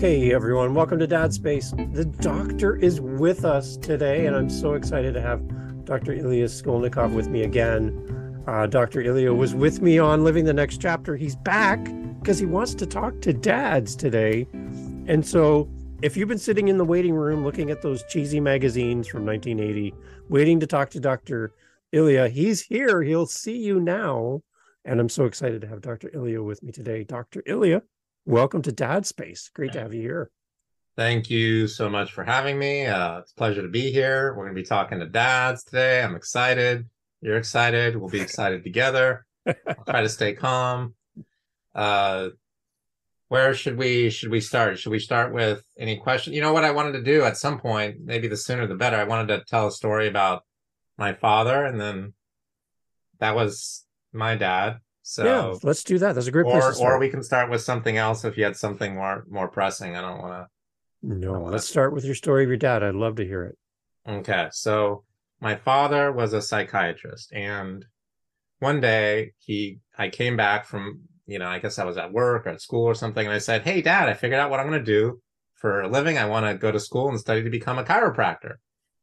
Okay, everyone, welcome to Dad Space. The doctor is with us today, and I'm so excited to have Dr. Ilya Skolnikoff with me again. Dr. Ilya was with me on Living the Next Chapter. He's back because he wants to talk to dads today. And so if you've been sitting in the waiting room looking at those cheesy magazines from 1980, waiting to talk to Dr. Ilya, he's here. He'll see you now. And I'm so excited to have Dr. Ilya with me today. Dr. Ilya, welcome to Dad Space. Great to have you here. Thank you so much for having me. It's a pleasure to be here. We're going to be talking to dads today. I'm excited. You're excited. We'll be excited together. I'll try to stay calm. Where should we start? Should we start with any question? You know what I wanted to do at some point, maybe the sooner the better. I wanted to tell a story about my father, and then that was my dad. So yeah, let's do that. That's a great place to start. Or we can start with something else if you had something more pressing. I don't want to. No, let's start with your story of your dad. I'd love to hear it. Okay, so my father was a psychiatrist, and one day I came back from, I guess I was at work or at school or something, and I said, "Hey, Dad, I figured out what I'm going to do for a living. I want to go to school and study to become a chiropractor."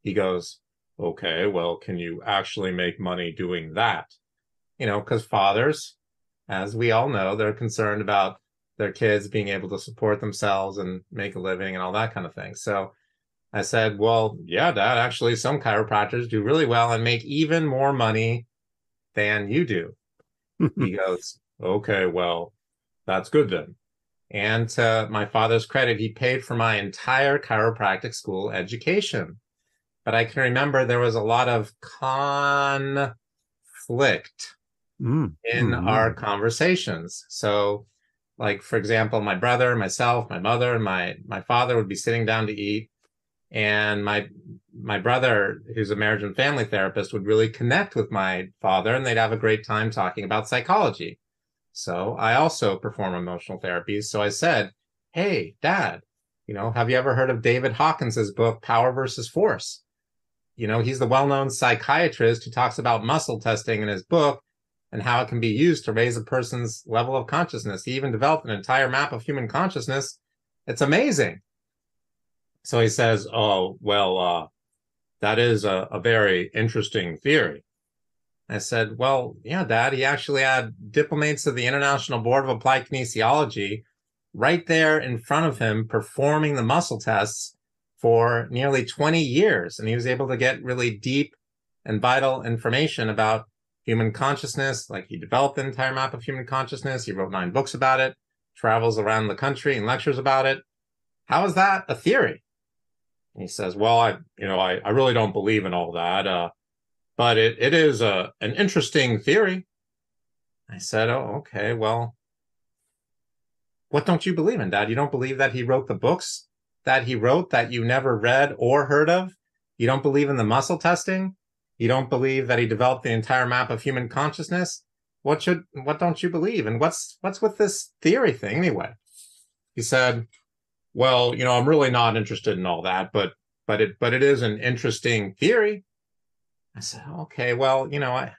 He goes, "Okay, well, can you actually make money doing that?" Because fathers, as we all know, they're concerned about their kids being able to support themselves and make a living and all that kind of thing. So I said, "Well, yeah, Dad, actually some chiropractors do really well and make even more money than you do." He goes, "Okay, well, that's good then." And to my father's credit, he paid for my entire chiropractic school education. But I can remember there was a lot of conflict in our conversations. So, like, for example, my brother, myself, my mother, and my father would be sitting down to eat. And my brother, who's a marriage and family therapist, would really connect with my father, and they'd have a great time talking about psychology. So I also perform emotional therapies. So I said, "Hey, Dad, have you ever heard of David Hawkins's book, Power versus Force?" He's the well-known psychiatrist who talks about muscle testing in his book and how it can be used to raise a person's level of consciousness. He even developed an entire map of human consciousness. It's amazing. So he says, "Oh, well, that is a very interesting theory." I said, "Well, yeah, Dad, he actually had diplomates of the International Board of Applied Kinesiology right there in front of him performing the muscle tests for nearly 20 years. And he was able to get really deep and vital information about human consciousness. Like, he developed an entire map of human consciousness. He wrote 9 books about it, travels around the country and lectures about it. How is that a theory?" And he says, "Well, I really don't believe in all that. But it is an interesting theory." I said, "Oh, okay. Well, what don't you believe in, Dad? You don't believe that he wrote the books that he wrote that you never read or heard of? You don't believe in the muscle testing? You don't believe that he developed the entire map of human consciousness? What don't you believe? And what's with this theory thing anyway?" He said, "Well, I'm really not interested in all that, but it is an interesting theory." I said, "Okay, well, I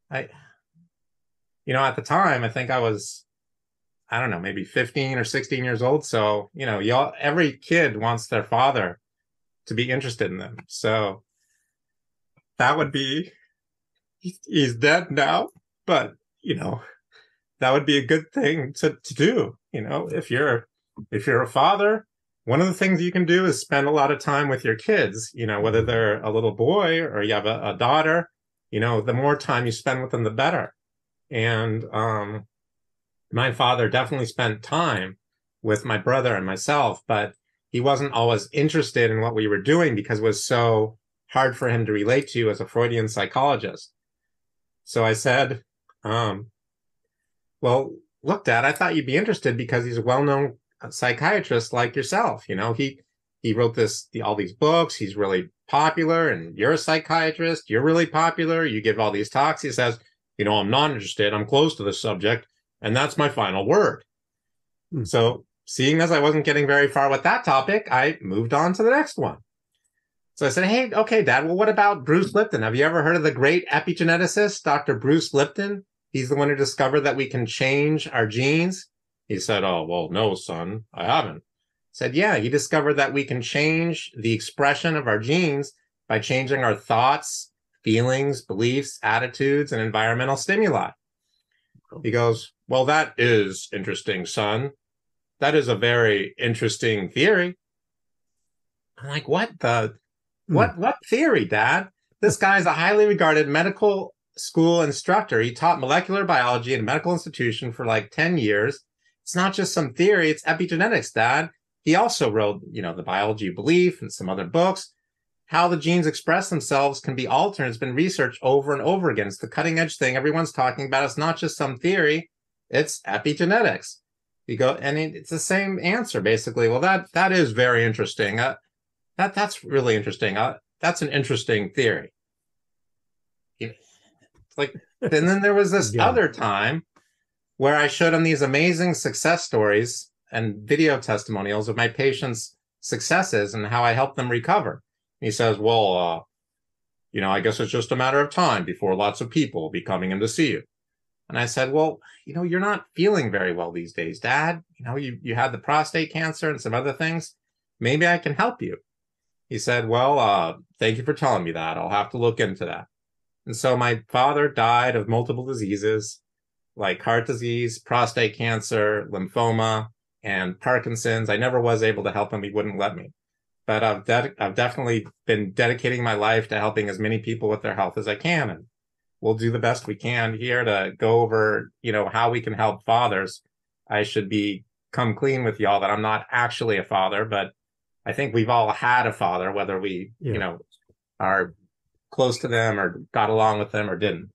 at the time, I think I was, I don't know, maybe 15 or 16 years old. So, every kid wants their father to be interested in them. So that would be, he's dead now, but, that would be a good thing to do. If you're a father, one of the things you can do is spend a lot of time with your kids, whether they're a little boy or you have a daughter, the more time you spend with them, the better." And my father definitely spent time with my brother and myself, but he wasn't always interested in what we were doing because it was so hard for him to relate to as a Freudian psychologist. So I said, "Well, look, Dad, I thought you'd be interested because he's a well-known psychiatrist like yourself. He wrote all these books. He's really popular, and you're a psychiatrist. You're really popular. You give all these talks." He says, "I'm not interested. I'm close to the subject, and that's my final word." So, seeing as I wasn't getting very far with that topic, I moved on to the next one. So I said, "Hey, okay, Dad, well, what about Bruce Lipton? Have you ever heard of the great epigeneticist, Dr. Bruce Lipton? He's the one who discovered that we can change our genes." He said, "Oh, well, no, son, I haven't." Said, yeah, he discovered that we can change the expression of our genes by changing our thoughts, feelings, beliefs, attitudes, and environmental stimuli. He goes, well, that is interesting, son. That is a very interesting theory. I'm like, what theory, Dad? This guy's a highly regarded medical school instructor. He taught molecular biology in a medical institution for like 10 years. It's not just some theory, it's epigenetics, Dad. He also wrote, The Biology of Belief and some other books. How the genes express themselves can be altered. It's been researched over and over again. It's the cutting edge thing everyone's talking about. It's not just some theory, it's epigenetics. You go, and it's the same answer, basically. Well, that is very interesting. That's really interesting. That's an interesting theory. It's like, and then there was this other time where I showed him these amazing success stories and video testimonials of my patients' successes and how I helped them recover. He says, well, I guess it's just a matter of time before lots of people will be coming in to see you. And I said, well, you're not feeling very well these days, Dad. You had the prostate cancer and some other things. Maybe I can help you. He said, well, thank you for telling me that. I'll have to look into that. And so my father died of multiple diseases like heart disease, prostate cancer, lymphoma, and Parkinson's. I never was able to help him. He wouldn't let me. But I've definitely been dedicating my life to helping as many people with their health as I can. And we'll do the best we can here to go over, how we can help fathers. I should come clean with y'all that I'm not actually a father, but I think we've all had a father, whether we, are close to them or got along with them or didn't.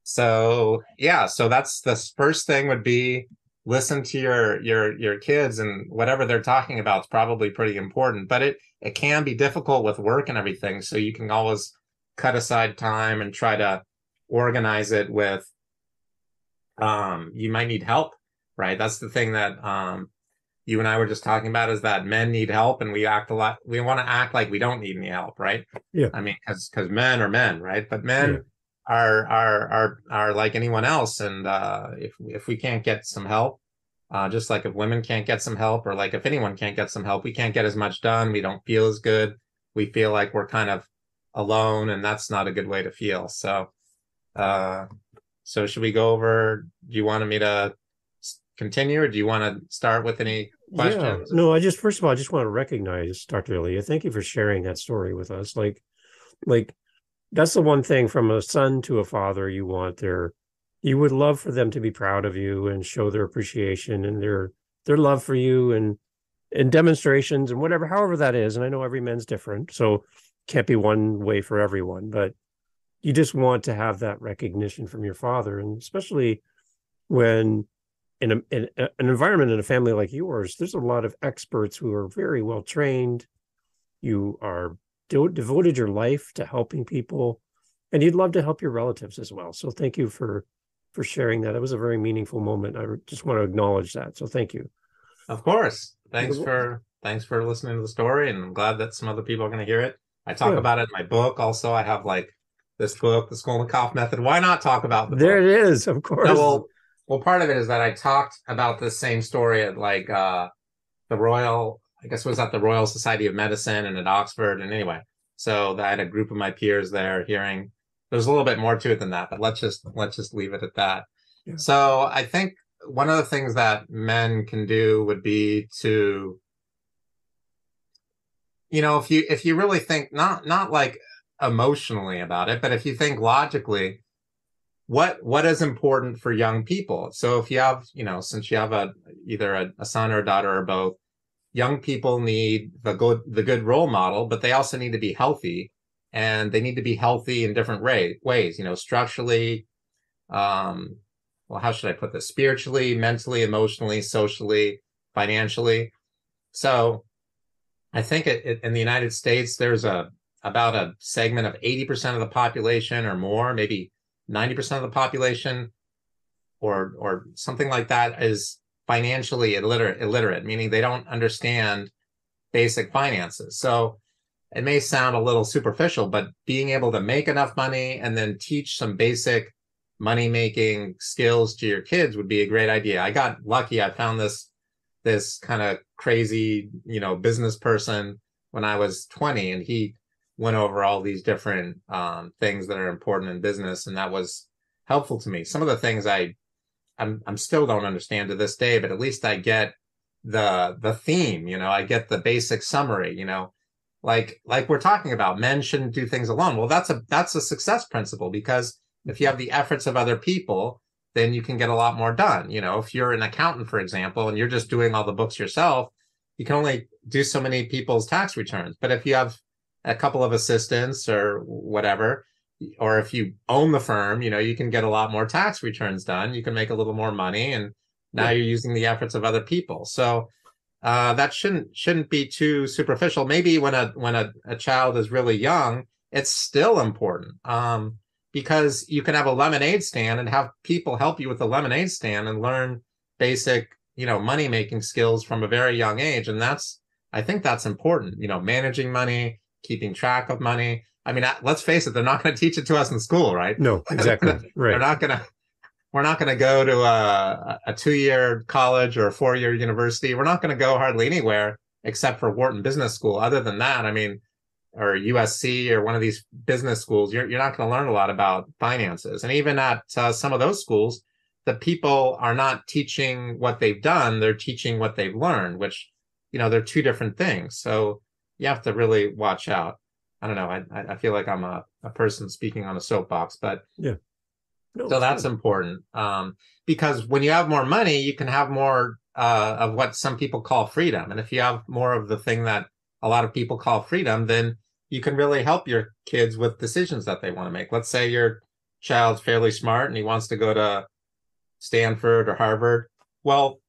So, so that's the first thing would be listen to your kids, and whatever they're talking about is probably pretty important, but it can be difficult with work and everything. So you can always cut aside time and try to organize it with, you might need help, right? That's the thing that, you and I were just talking about, is that men need help, and we want to act like we don't need any help, right? Yeah. I mean, because men are men, right? But men are like anyone else, and if we can't get some help, just like if women can't get some help, or like if anyone can't get some help, we can't get as much done. We don't feel as good. We feel like we're kind of alone, and that's not a good way to feel. So, should we go over? Do you want me to continue, or do you want to start with any questions? Yeah. No, first of all, I just want to recognize Dr. Ilya. Thank you for sharing that story with us. Like that's the one thing from a son to a father you want you would love for them to be proud of you and show their appreciation and their love for you, and demonstrations and however that is. And I know every man's different, so can't be one way for everyone, but you just want to have that recognition from your father. And especially when in an environment in a family like yours, there's a lot of experts who are very well trained. You are devoted your life to helping people, and you'd love to help your relatives as well. So thank you for sharing that. It was a very meaningful moment. I just want to acknowledge that. So thank you. Of course. Thanks for listening to the story, and I'm glad that some other people are going to hear it. I talk about it in my book. Also, I have this book, the Skolnikoff Method. Why not talk about the book? There it is, of course. So, well, part of it is that I talked about the same story at the Royal, I guess it was at the Royal Society of Medicine and at Oxford. And anyway, so I had a group of my peers there hearing. There's a little bit more to it than that, but let's just leave it at that. Yeah. So I think one of the things that men can do would be to, if you really think not like emotionally about it, but if you think logically, what is important for young people? So if you have, since you have either a son or a daughter or both, young people need the good role model, but they also need to be healthy, and they need to be healthy in different ways, structurally, how should I put this? Spiritually, mentally, emotionally, socially, financially. So I think in the United States, there's about a segment of 80% of the population or more, maybe 90% of the population or something like that is financially illiterate, meaning they don't understand basic finances. So it may sound a little superficial, but being able to make enough money and then teach some basic money-making skills to your kids would be a great idea. I got lucky. I found this this kind of crazy, business person when I was 20, and he went over all these different things that are important in business, and that was helpful to me. Some of the things I'm still don't understand to this day, but at least I get the theme, I get the basic summary, like we're talking about, men shouldn't do things alone. Well, that's a success principle, because if you have the efforts of other people, then you can get a lot more done. If you're an accountant, for example, and you're just doing all the books yourself, you can only do so many people's tax returns. But if you have a couple of assistants or whatever, or if you own the firm, you can get a lot more tax returns done. You can make a little more money, and now you're using the efforts of other people. So that shouldn't be too superficial. Maybe when a child is really young, it's still important, because you can have a lemonade stand and have people help you with the lemonade stand and learn basic, money making skills from a very young age. And I think that's important, managing money, keeping track of money. I mean, let's face it, they're not going to teach it to us in school, right? No, exactly. Right. We're not going to go to a 2-year college or a 4-year university. We're not going to go hardly anywhere except for Wharton Business School. Other than that, I mean, or USC or one of these business schools, you're not going to learn a lot about finances. And even at some of those schools, the people are not teaching what they've done. They're teaching what they've learned, which, they're two different things. So you have to really watch out. I don't know. I feel like I'm a person speaking on a soapbox, but yeah. No, so that's important, because when you have more money, you can have more of what some people call freedom. And if you have more of the thing that a lot of people call freedom, then you can really help your kids with decisions that they want to make. Let's say your child's fairly smart and he wants to go to Stanford or Harvard. Well,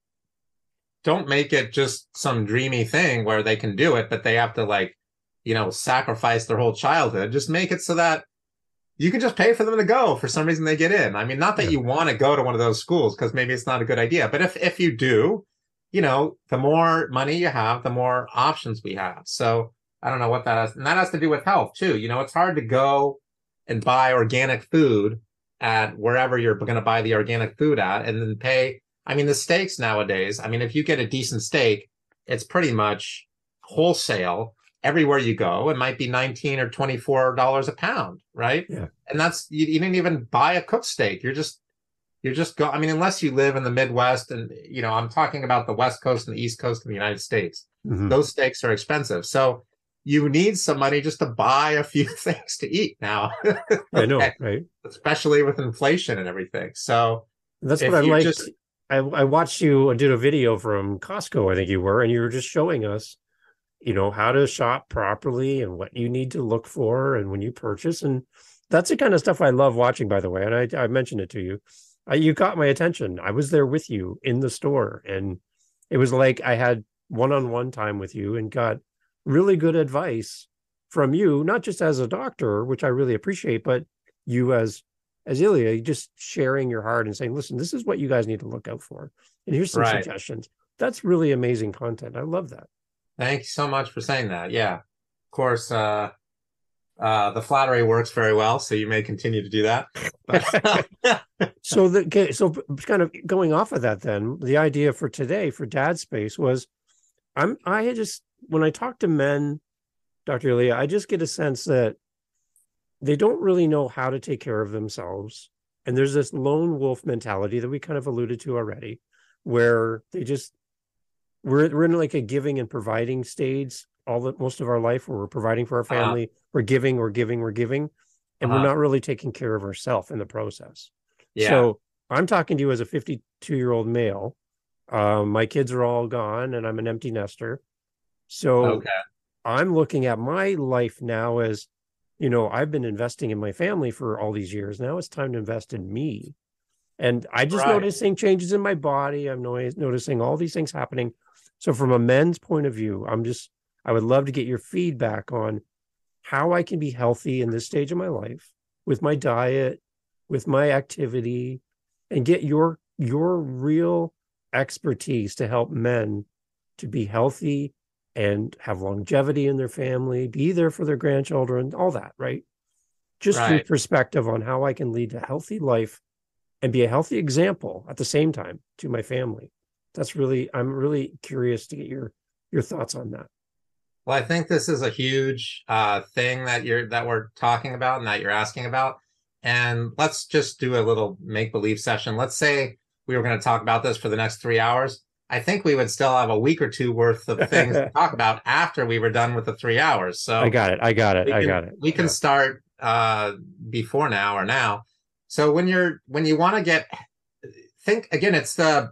don't make it just some dreamy thing where they can do it, but they have to sacrifice their whole childhood. Just make it so that you can just pay for them to go. For some reason, they get in. I mean, not that you want to go to one of those schools, because maybe it's not a good idea. But if you do, the more money you have, the more options we have. So I don't know what that has. And that has to do with health, too. It's hard to go and buy organic food at wherever you're going to buy the organic food at and then pay. I mean, the steaks nowadays, I mean, if you get a decent steak, it's pretty much wholesale. Everywhere you go, it might be $19 or $24 a pound, right? Yeah. And that's, you didn't even buy a cooked steak. You're just I mean, unless you live in the Midwest, and I'm talking about the West Coast and the East Coast of the United States. Mm-hmm. Those steaks are expensive. So you need some money just to buy a few things to eat now. I know, right? Especially with inflation and everything. So that's what I liked. I watched you did a video from Costco, I think you were, and you were just showing us how to shop properly and what you need to look for and when you purchase. And that's the kind of stuff I love watching, by the way. And I mentioned it to you. You got my attention. I was there with you in the store, and it was like I had one-on-one time with you and got really good advice from you, not just as a doctor, which I really appreciate, but you as Ilya, just sharing your heart and saying, listen, this is what you guys need to look out for. And here's some suggestions. That's really amazing content. I love that. Thank you so much for saying that. Yeah, of course, the flattery works very well, so you may continue to do that. So kind of going off of that, then the idea for today for Dad Space was, when I talk to men, Dr. Ilya, I just get a sense that they don't really know how to take care of themselves, and there's this lone wolf mentality that we kind of alluded to already, where we're in like a giving and providing stage most of our life, where we're providing for our family, we're giving, and we're not really taking care of ourselves in the process. Yeah. So I'm talking to you as a 52-year-old male. My kids are all gone and I'm an empty nester. So I'm looking at my life now as, I've been investing in my family for all these years. Now it's time to invest in me. And I just noticing changes in my body. I'm noticing all these things happening. So from a men's point of view, I would love to get your feedback on how I can be healthy in this stage of my life with my diet, with my activity, and get your real expertise to help men to be healthy and have longevity in their family, be there for their grandchildren, all that, right? Just your perspective on how I can lead a healthy life and be a healthy example at the same time to my family. I'm really curious to get your thoughts on that. Well, I think this is a huge thing that we're talking about and that you're asking about. And let's just do a little make-believe session. Let's say we were going to talk about this for the next 3 hours. I think we would still have a week or two worth of things to talk about after we were done with the 3 hours. So I got it. We can start before now or now. So when you want to think again, it's the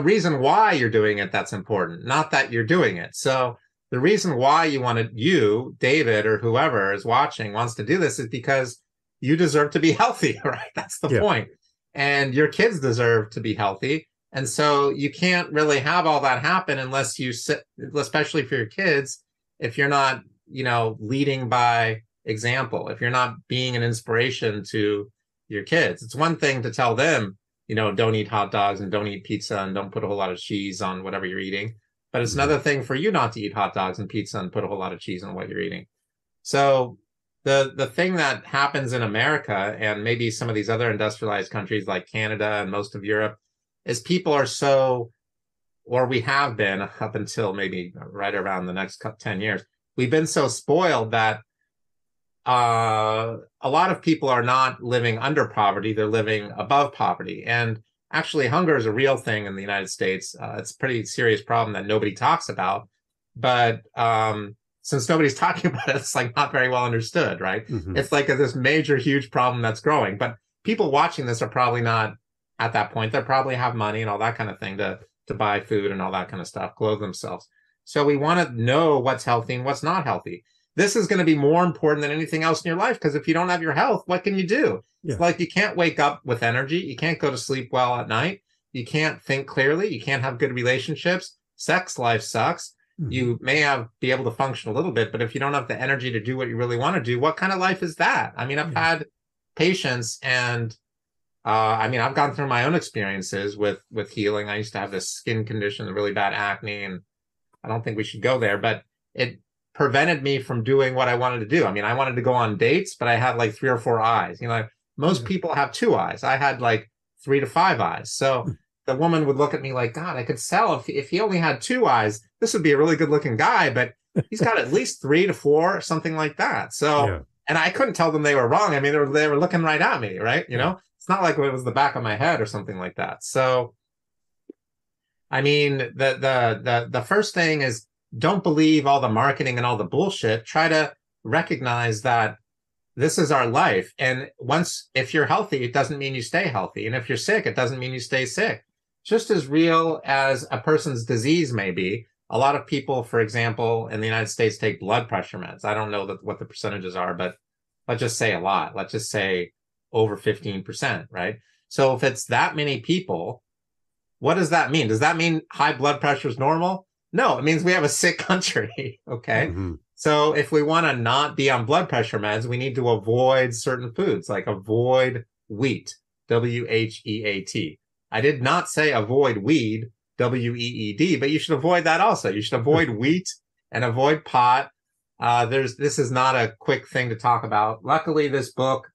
reason why you're doing it that's important, not that you're doing it. So the reason why you, David, or whoever is watching wants to do this is because you deserve to be healthy, right? That's the point. And your kids deserve to be healthy. And so you can't really have all that happen unless you sit, especially for your kids, if you're not, leading by example, if you're not being an inspiration to your kids. It's one thing to tell them, don't eat hot dogs and don't eat pizza and don't put a whole lot of cheese on whatever you're eating. But it's another thing for you not to eat hot dogs and pizza and put a whole lot of cheese on what you're eating. So the thing that happens in America and maybe some of these other industrialized countries like Canada and most of Europe is people are so, or we have been up until maybe right around the next 10 years, we've been so spoiled that a lot of people are not living under poverty, they're living above poverty. And actually, hunger is a real thing in the United States. It's a pretty serious problem that nobody talks about. But since nobody's talking about it, it's like not very well understood, right? Mm-hmm. It's like this major, huge problem that's growing. But people watching this are probably not at that point. They probably have money and all that kind of thing to buy food and all that kind of stuff, clothe themselves. So we want to know what's healthy and what's not healthy. This is going to be more important than anything else in your life, because if you don't have your health, what can you do? Yeah. It's like you can't wake up with energy. You can't go to sleep well at night. You can't think clearly. You can't have good relationships. Sex life sucks. Mm-hmm. You may be able to function a little bit, but if you don't have the energy to do what you really want to do, what kind of life is that? I mean, I've had patients and I've gone through my own experiences with healing. I used to have this skin condition, really bad acne, and I don't think we should go there, but it prevented me from doing what I wanted to do. I mean, I wanted to go on dates, but I had like 3 or 4 eyes. Most people have 2 eyes. I had like 3 to 5 eyes. So the woman would look at me like, God, I could sell if he only had 2 eyes. This would be a really good looking guy, but he's got at least 3 to 4 or something like that. So, and I couldn't tell them they were wrong. I mean, they were looking right at me, right? It's not like it was the back of my head or something like that. So, I mean, the first thing is, don't believe all the marketing and all the bullshit. Try to recognize that this is our life. And if you're healthy, it doesn't mean you stay healthy. And if you're sick, it doesn't mean you stay sick. Just as real as a person's disease may be. A lot of people, for example, in the United States take blood pressure meds. I don't know what the percentages are, but let's just say a lot. Let's just say over 15%, right? So if it's that many people, what does that mean? Does that mean high blood pressure is normal? No, it means we have a sick country, okay? Mm-hmm. So if we want to not be on blood pressure meds, we need to avoid certain foods, like avoid wheat, W-H-E-A-T. I did not say avoid weed, W-E-E-D, but you should avoid that also. You should avoid wheat and avoid pot. This is not a quick thing to talk about. Luckily, this book,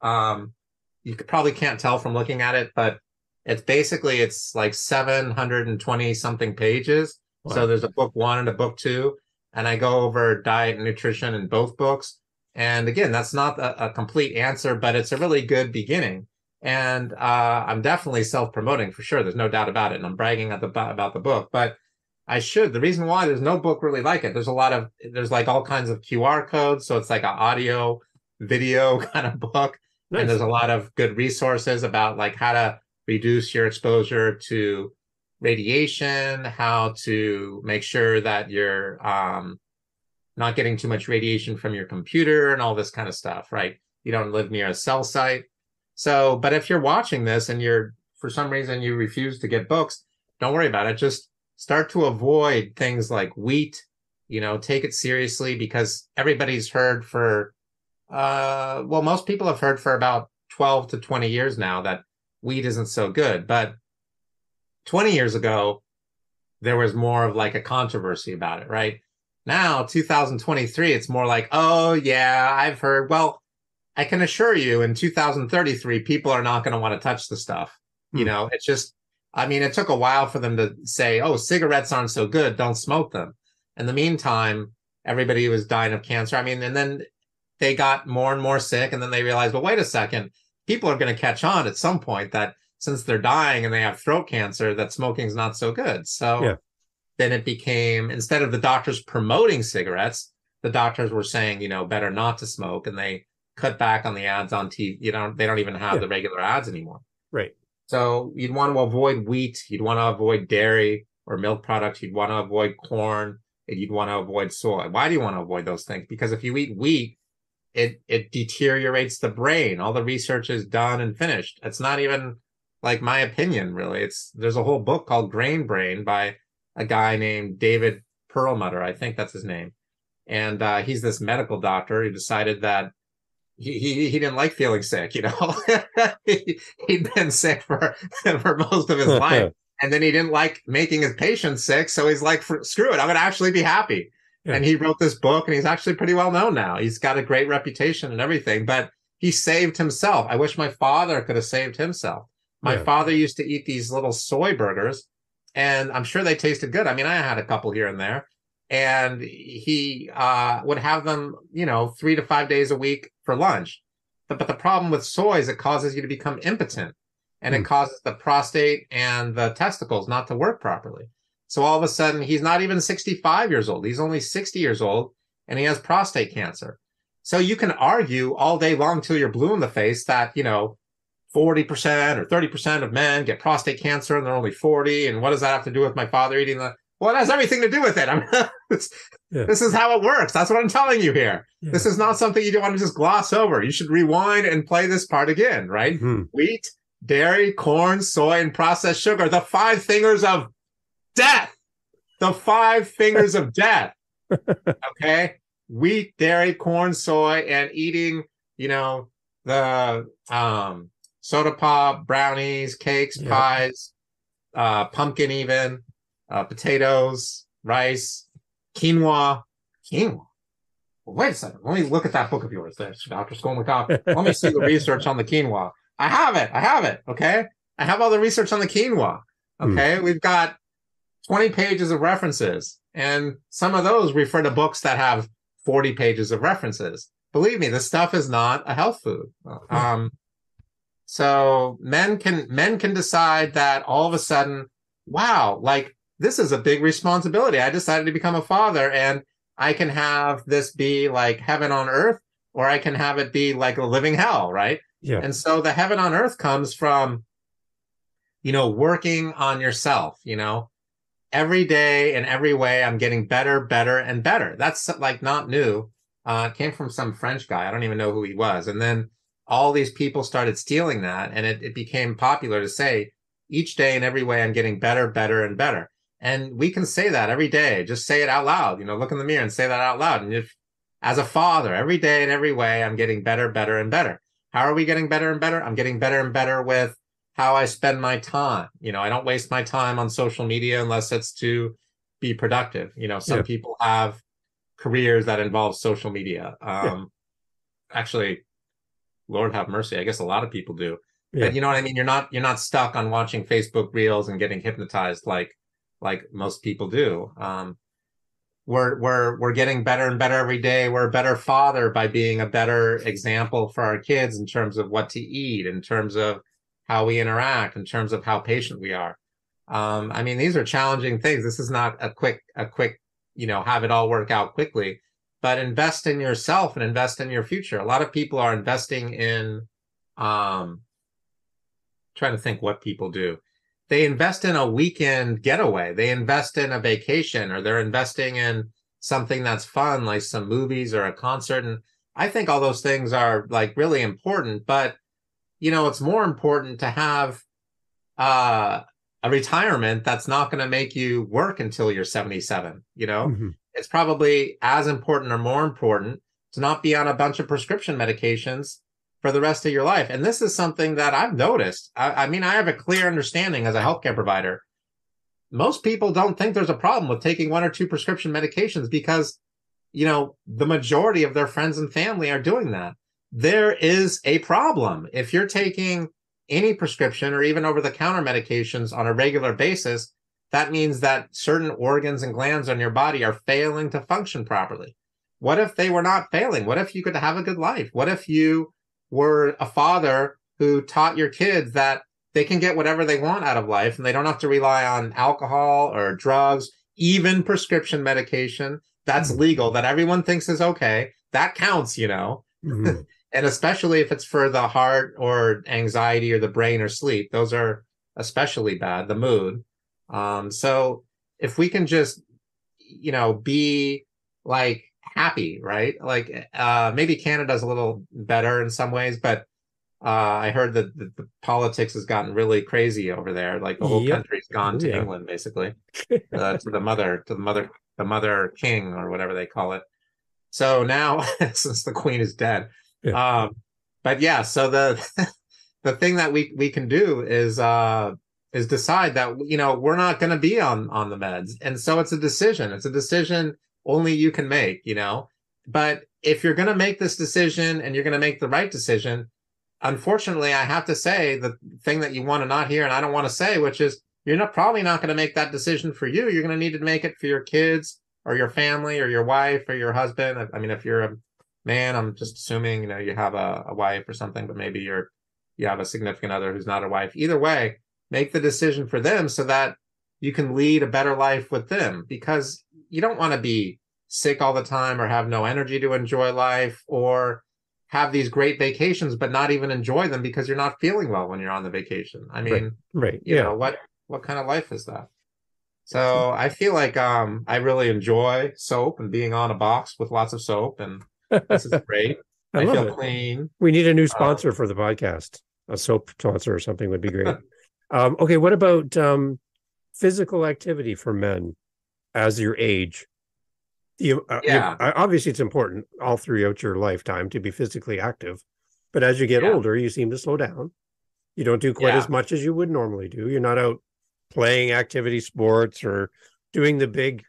you probably can't tell from looking at it, but it's like 720 something pages. Wow. So there's a book 1 and a book 2, and I go over diet and nutrition in both books. And again, that's not a complete answer, but it's a really good beginning. And I'm definitely self-promoting for sure. There's no doubt about it. And I'm bragging about the book, but I should. The reason why there's no book really like it, there's like all kinds of QR codes. So it's like an audio, video kind of book. Nice. And there's a lot of good resources about like how to reduce your exposure to radiation, how to make sure that you're not getting too much radiation from your computer and all this kind of stuff, right? You don't live near a cell site. So, but if you're watching this and for some reason you refuse to get books, don't worry about it. Just start to avoid things like wheat, take it seriously, because everybody's heard most people have heard for about 12 to 20 years now that wheat isn't so good. But 20 years ago, there was more of like a controversy about it, right? Now, 2023, it's more like, oh, yeah, I've heard. Well, I can assure you in 2033, people are not going to want to touch the stuff. It's just, I mean, it took a while for them to say, oh, cigarettes aren't so good, don't smoke them. In the meantime, everybody was dying of cancer. I mean, and then they got more and more sick, and then they realized, well, wait a second, people are going to catch on at some point that since they're dying and they have throat cancer, that smoking's not so good. So then it became, instead of the doctors promoting cigarettes, the doctors were saying, you know, better not to smoke, and they cut back on the ads on TV. You know, they don't even have the regular ads anymore. Right. So you'd want to avoid wheat, you'd want to avoid dairy or milk products, you'd want to avoid corn, and you'd want to avoid soy. Why do you want to avoid those things? Because if you eat wheat, it deteriorates the brain. All the research is done and finished. It's not even like my opinion, really. There's a whole book called Grain Brain by a guy named David Perlmutter. I think that's his name. And he's this medical doctor who decided that he didn't like feeling sick, you know. He'd been sick for most of his life, and then he didn't like making his patients sick, so he's like, screw it, I'm gonna actually be happy. And he wrote this book, and he's actually pretty well known now. He's got a great reputation and everything, but he saved himself. I wish my father could have saved himself. My father used to eat these little soy burgers, and I'm sure they tasted good. I mean, I had a couple here and there, and he would have them, you know, 3 to 5 days a week for lunch. But the problem with soy is it causes you to become impotent, and it causes the prostate and the testicles not to work properly. So all of a sudden, he's not even 65 years old. He's only 60 years old, and he has prostate cancer. So you can argue all day long till you're blue in the face that, you know, 40% or 30% of men get prostate cancer and they're only 40. And what does that have to do with my father eating the... Well, it has everything to do with it. I mean, this is how it works. That's what I'm telling you here. This is not something you don't want to just gloss over. You should rewind and play this part again, right? Wheat, dairy, corn, soy, and processed sugar. The 5 fingers of death. The 5 fingers of death. Okay? Wheat, dairy, corn, soy, and eating, you know, the soda pop, brownies, cakes, pies, pumpkin even, potatoes, rice, quinoa. Well, wait a second. Let me look at that book of yours there, Dr. Skolnikoff. Let me see the research on the quinoa. I have it. Okay? I have all the research on the quinoa. Okay? We've got 20 pages of references, and some of those refer to books that have 40 pages of references. Believe me, this stuff is not a health food. So men can decide that all of a sudden, wow, like this is a big responsibility. I decided to become a father, and I can have this be like heaven on earth, or I can have it be like a living hell, right? Yeah. And so the heaven on earth comes from, you know, working on yourself, you know, every day in every way. I'm getting better, and better. That's like not new. It came from some French guy. I don't even know who he was. And then all these people started stealing that, and it became popular to say each day in every way, I'm getting better, and better. And we can say that every day. Just say it out loud, you know, look in the mirror and say that out loud. And if, as a father, every day in every way, I'm getting better, and better. How are we getting better and better? I'm getting better and better with how I spend my time. You know, I don't waste my time on social media unless it's to be productive. You know, some people have careers that involve social media. Actually, Lord have mercy, I guess a lot of people do. But you know what I mean? You're not stuck on watching Facebook reels and getting hypnotized like most people do. We're getting better and better every day. We're a better father by being a better example for our kids in terms of what to eat, in terms of how we interact, in terms of how patient we are. I mean, these are challenging things. This is not a quick, you know, have it all work out quickly, but invest in yourself and invest in your future. A lot of people are investing in, trying to think what people do. They invest in a weekend getaway. They invest in a vacation, or they're investing in something that's fun, like some movies or a concert. And I think all those things are like really important, but you know, it's more important to have a retirement that's not going to make you work until you're 77. You know, it's probably as important or more important to not be on a bunch of prescription medications for the rest of your life. And this is something that I've noticed. I mean, I have a clear understanding as a healthcare provider. Most people don't think there's a problem with taking 1 or 2 prescription medications because, you know, the majority of their friends and family are doing that. There is a problem. If you're taking any prescription or even over-the-counter medications on a regular basis, that means that certain organs and glands on your body are failing to function properly. What if they were not failing? What if you could have a good life? What if you were a father who taught your kids that they can get whatever they want out of life and they don't have to rely on alcohol or drugs, even prescription medication that's legal, that everyone thinks is okay? That counts, you know. Mm-hmm. And especially if it's for the heart or anxiety or the brain or sleep, those are especially bad, the mood. So if we can just, you know, be like happy, right? Like maybe Canada's a little better in some ways, but I heard that the politics has gotten really crazy over there. Like the whole country's gone to England, basically, to the mother king or whatever they call it. So now, since the queen is dead, but yeah, so the thing that we can do is decide that, you know, we're not going to be on the meds, and so it's a decision. It's a decision only you can make, you know. But if you're going to make this decision and you're going to make the right decision, unfortunately, I have to say the thing that you want to not hear, and I don't want to say, which is you're probably not going to make that decision for you. You're going to need to make it for your kids or your family or your wife or your husband. I mean, if you're a man, I'm just assuming, you know, you have a wife or something, but maybe you have a significant other who's not a wife. Either way, make the decision for them so that you can lead a better life with them, because you don't want to be sick all the time or have no energy to enjoy life or have these great vacations but not even enjoy them because you're not feeling well when you're on the vacation. I mean, right. You know, what kind of life is that? So I feel like I really enjoy soap and being on a box with lots of soap, and this is great. I feel clean. We need a new sponsor for the podcast. A soap sponsor or something would be great. Okay, what about physical activity for men as your age? Obviously, it's important all throughout your lifetime to be physically active, but as you get older, you seem to slow down. You don't do quite as much as you would normally do. You're not out playing activity sports or doing the big,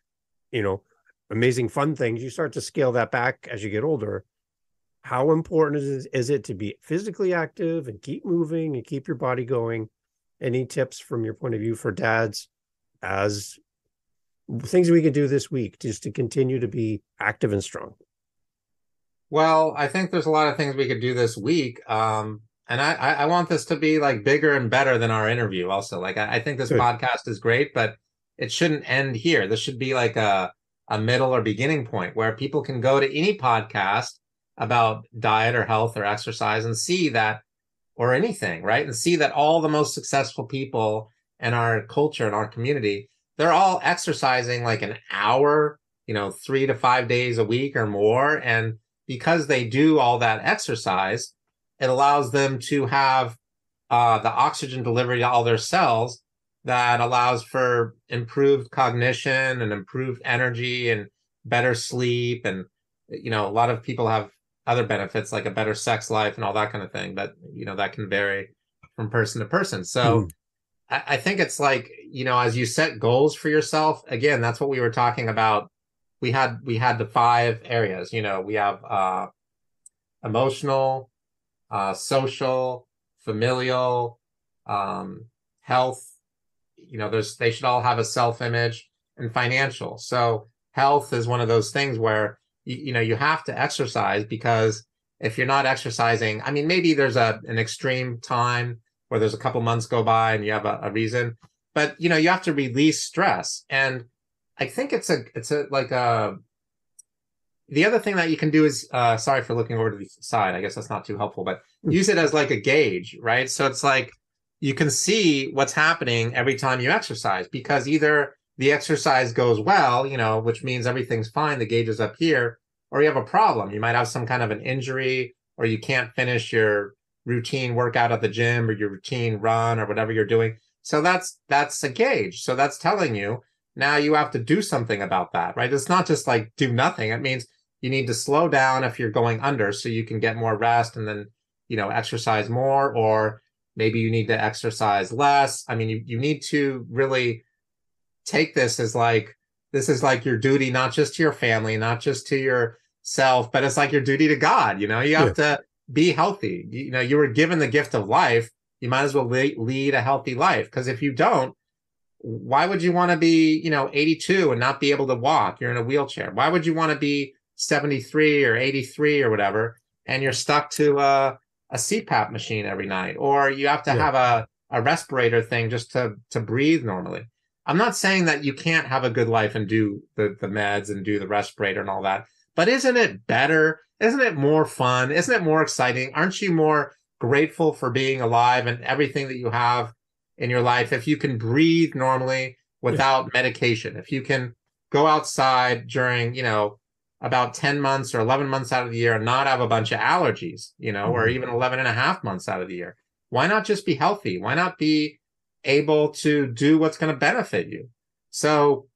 you know, amazing fun things. You start to scale that back as you get older. How important is it to be physically active and keep moving and keep your body going? Any tips from your point of view for dads as things we could do this week just to continue to be active and strong? Well, I think there's a lot of things we could do this week. And I want this to be like bigger and better than our interview also. Like, I think this podcast is great, but it shouldn't end here. This should be like a middle or beginning point where people can go to any podcast about diet or health or exercise and see that, or anything, right? And see that all the most successful people in our culture and our community, they're all exercising like an hour, you know, 3 to 5 days a week or more. And because they do all that exercise, it allows them to have the oxygen delivery to all their cells that allows for improved cognition and improved energy and better sleep. And, you know, a lot of people have other benefits like a better sex life and all that kind of thing. But, you know, that can vary from person to person. So I think it's like, you know, as you set goals for yourself, again, that's what we were talking about. We had the 5 areas, you know, we have emotional, social, familial, health, you know, they should all have a self-image, and financial. So health is one of those things where, you know, you have to exercise, because if you're not exercising, I mean, maybe there's an extreme time where there's a couple months go by and you have a reason, but, you know, you have to release stress. And I think it's like the other thing that you can do is, sorry for looking over to the side. I guess that's not too helpful, but use it as like a gauge, right? So it's like you can see what's happening every time you exercise, because either the exercise goes well, you know, which means everything's fine, the gauge is up here, or you have a problem. You might have some kind of an injury, or you can't finish your routine workout at the gym or your routine run or whatever you're doing. So that's a gauge. So that's telling you now you have to do something about that, right? It's not just like do nothing. It means you need to slow down if you're going under so you can get more rest and then, you know, exercise more, or maybe you need to exercise less. I mean, you need to really take this as like, this is like your duty, not just to your family, not just to yourself, but it's like your duty to God. You know, you have to be healthy. You know, you were given the gift of life. you might as well lead a healthy life. Because if you don't, why would you want to be, 82 and not be able to walk? You're in a wheelchair. Why would you want to be 73 or 83 or whatever, and you're stuck to a CPAP machine every night, or you have to have a respirator thing just to breathe normally? I'm not saying that you can't have a good life and do the meds and do the respirator and all that, but isn't it better? Isn't it more fun? Isn't it more exciting? Aren't you more grateful for being alive and everything that you have in your life if you can breathe normally without medication? If you can go outside during, about 10 months or 11 months out of the year and not have a bunch of allergies, or even 11 and a half months out of the year, why not just be healthy? Why not be able to do what's going to benefit you? So,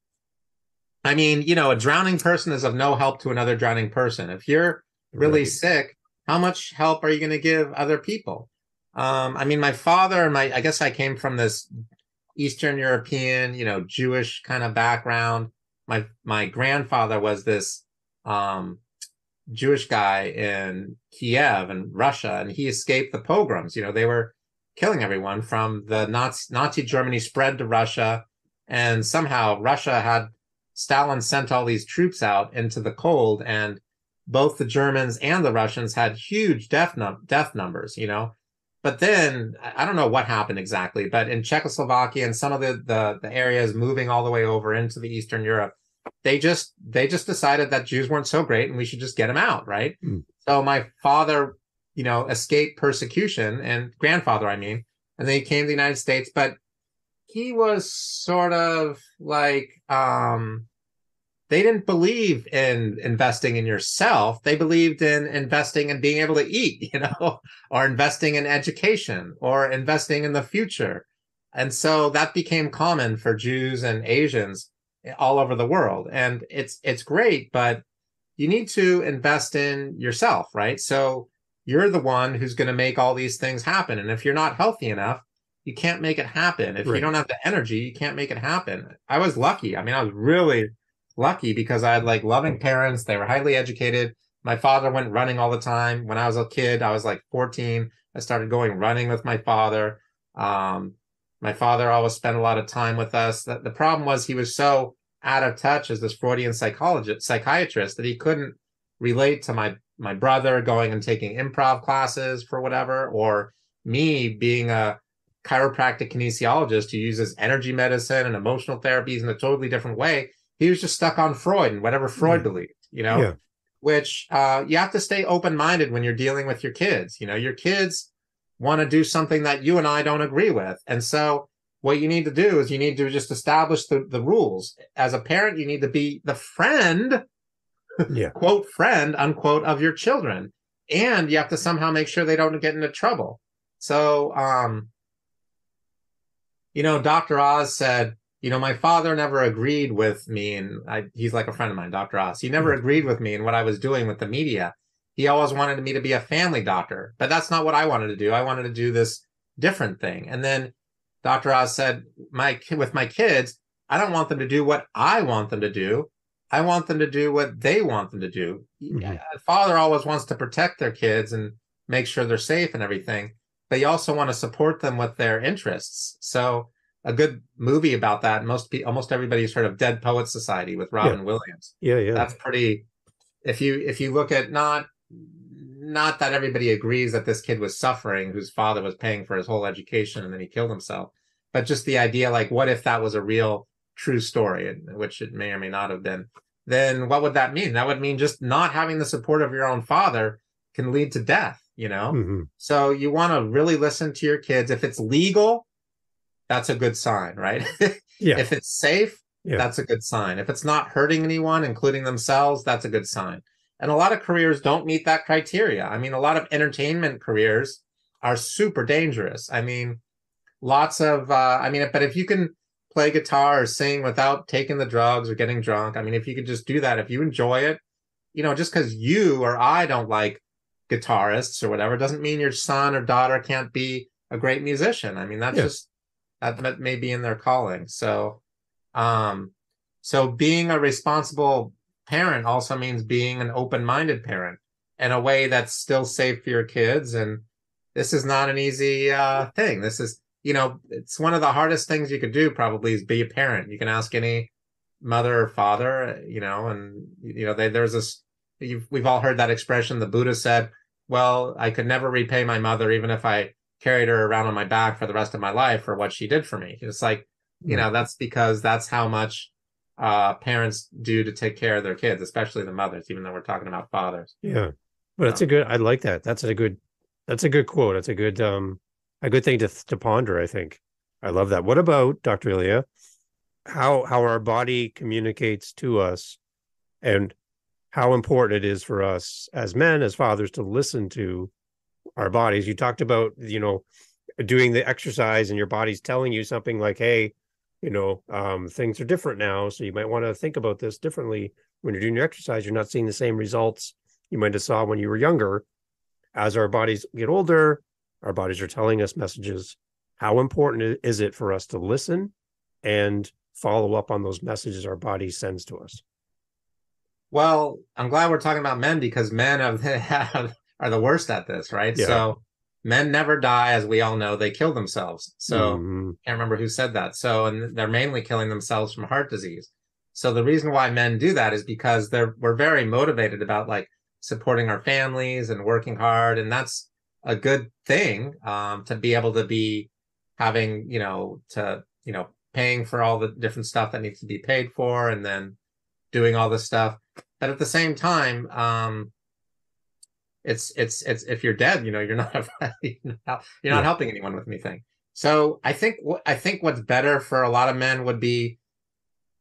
I mean, a drowning person is of no help to another drowning person. If you're really sick, how much help are you going to give other people? I mean, my father, I guess I came from this Eastern European, Jewish kind of background. My grandfather was this Jewish guy in Kiev and Russia, and he escaped the pogroms. They were killing everyone from the Nazi Germany spread to Russia, and somehow Stalin sent all these troops out into the cold, and both the Germans and the Russians had huge death numbers, But then I don't know what happened exactly, but in Czechoslovakia and some of the areas moving all the way over into the Eastern Europe, they just decided that Jews weren't so great and we should just get them out, right? So my father, escaped persecution, and grandfather, I mean, and then he came to the United States, but he was sort of like, they didn't believe in investing in yourself. They believed in investing in being able to eat, or investing in education or investing in the future. And so that became common for Jews and Asians all over the world. And it's great, but you need to invest in yourself, right? So you're the one who's going to make all these things happen. And if you're not healthy enough, you can't make it happen. If you don't have the energy, you can't make it happen. I was lucky. I mean, I was really lucky because I had loving parents. They were highly educated. My father went running all the time. When I was a kid, I was 14. I started going running with my father. My father always spent a lot of time with us. The problem was he was so out of touch as this Freudian psychiatrist that he couldn't relate to my brother going and taking improv classes for whatever, or me being a chiropractic kinesiologist who uses energy medicine and emotional therapies in a totally different way. He was just stuck on Freud and whatever Freud believed, which you have to stay open-minded when you're dealing with your kids. Your kids want to do something that you and I don't agree with. And so what you need to do is you need to just establish the rules. As a parent, you need to be the friend, quote, friend, unquote, of your children. And you have to somehow make sure they don't get into trouble. So, Dr. Oz said, my father never agreed with me, and he's like a friend of mine, Dr. Oz. He never agreed with me in what I was doing with the media. He always wanted me to be a family doctor, but that's not what I wanted to do. I wanted to do this different thing. And then Dr. Oz said, with my kids, I don't want them to do what I want them to do. I want them to do what they want them to do. A father always wants to protect their kids and make sure they're safe and everything, but you also want to support them with their interests. So a good movie about that, almost everybody's heard of Dead Poets Society with Robin Williams. That's pretty, if you look at not that everybody agrees that this kid was suffering, whose father was paying for his whole education and then he killed himself, but just the idea, what if that was a real true story, which it may or may not have been, then what would that mean? That would mean just not having the support of your own father can lead to death, So you want to really listen to your kids. If it's legal, that's a good sign, right? If it's safe, that's a good sign. If it's not hurting anyone, including themselves, that's a good sign. And a lot of careers don't meet that criteria. I mean, a lot of entertainment careers are super dangerous. I mean, but if you can play guitar or sing without taking the drugs or getting drunk, I mean, if you could just do that, if you enjoy it, just because you or I don't like guitarists or whatever, doesn't mean your son or daughter can't be a great musician. I mean, that's just, that may be in their calling. So being a responsible parent also means being an open-minded parent in a way that's still safe for your kids and this is not an easy thing. This is, it's one of the hardest things you could do probably is be a parent. You can ask any mother or father, and there's this, we've all heard that expression. The Buddha said, well, I could never repay my mother, even if I carried her around on my back for the rest of my life for what she did for me. It's like, that's because that's how much parents do to take care of their kids, especially the mothers, even though we're talking about fathers. Yeah. But that's I like that. That's a good quote. That's a good thing to ponder, I think. I love that. What about, Dr. Ilya, how our body communicates to us, and how important it is for us as men, as fathers, to listen to our bodies? You talked about, doing the exercise and your body's telling you something like, hey, things are different now, so you might want to think about this differently. When you're doing your exercise, you're not seeing the same results you might have saw when you were younger. As our bodies get older, our bodies are telling us messages. How important is it for us to listen and follow up on those messages our body sends to us? Well, I'm glad we're talking about men, because men are the worst at this, right? Yeah. So men never die, as we all know. They kill themselves. So can't remember who said that. So, and they're mainly killing themselves from heart disease. So the reason why men do that is because we're very motivated about like supporting our families and working hard. And that's a good thing, to be able to be having, paying for all the different stuff that needs to be paid for, and then doing all this stuff. But at the same time, it's if you're dead, you're not helping anyone with anything. So I think what's better for a lot of men would be,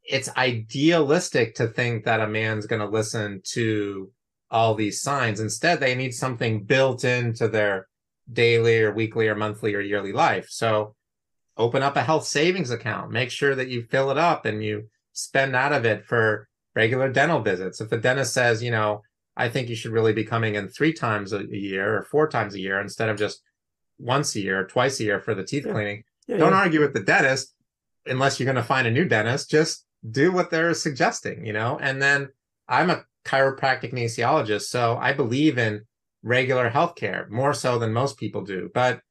it's idealistic to think that a man's going to listen to all these signs. Instead, they need something built into their daily or weekly or monthly or yearly life. So open up a health savings account, make sure that you fill it up and you spend out of it for regular dental visits. If the dentist says, I think you should really be coming in 3 times a year or 4 times a year instead of just once a year or twice a year for the teeth cleaning, don't argue with the dentist unless you're going to find a new dentist. Just do what they're suggesting, And then I'm a chiropractic anesthesiologist, so I believe in regular healthcare more so than most people do. But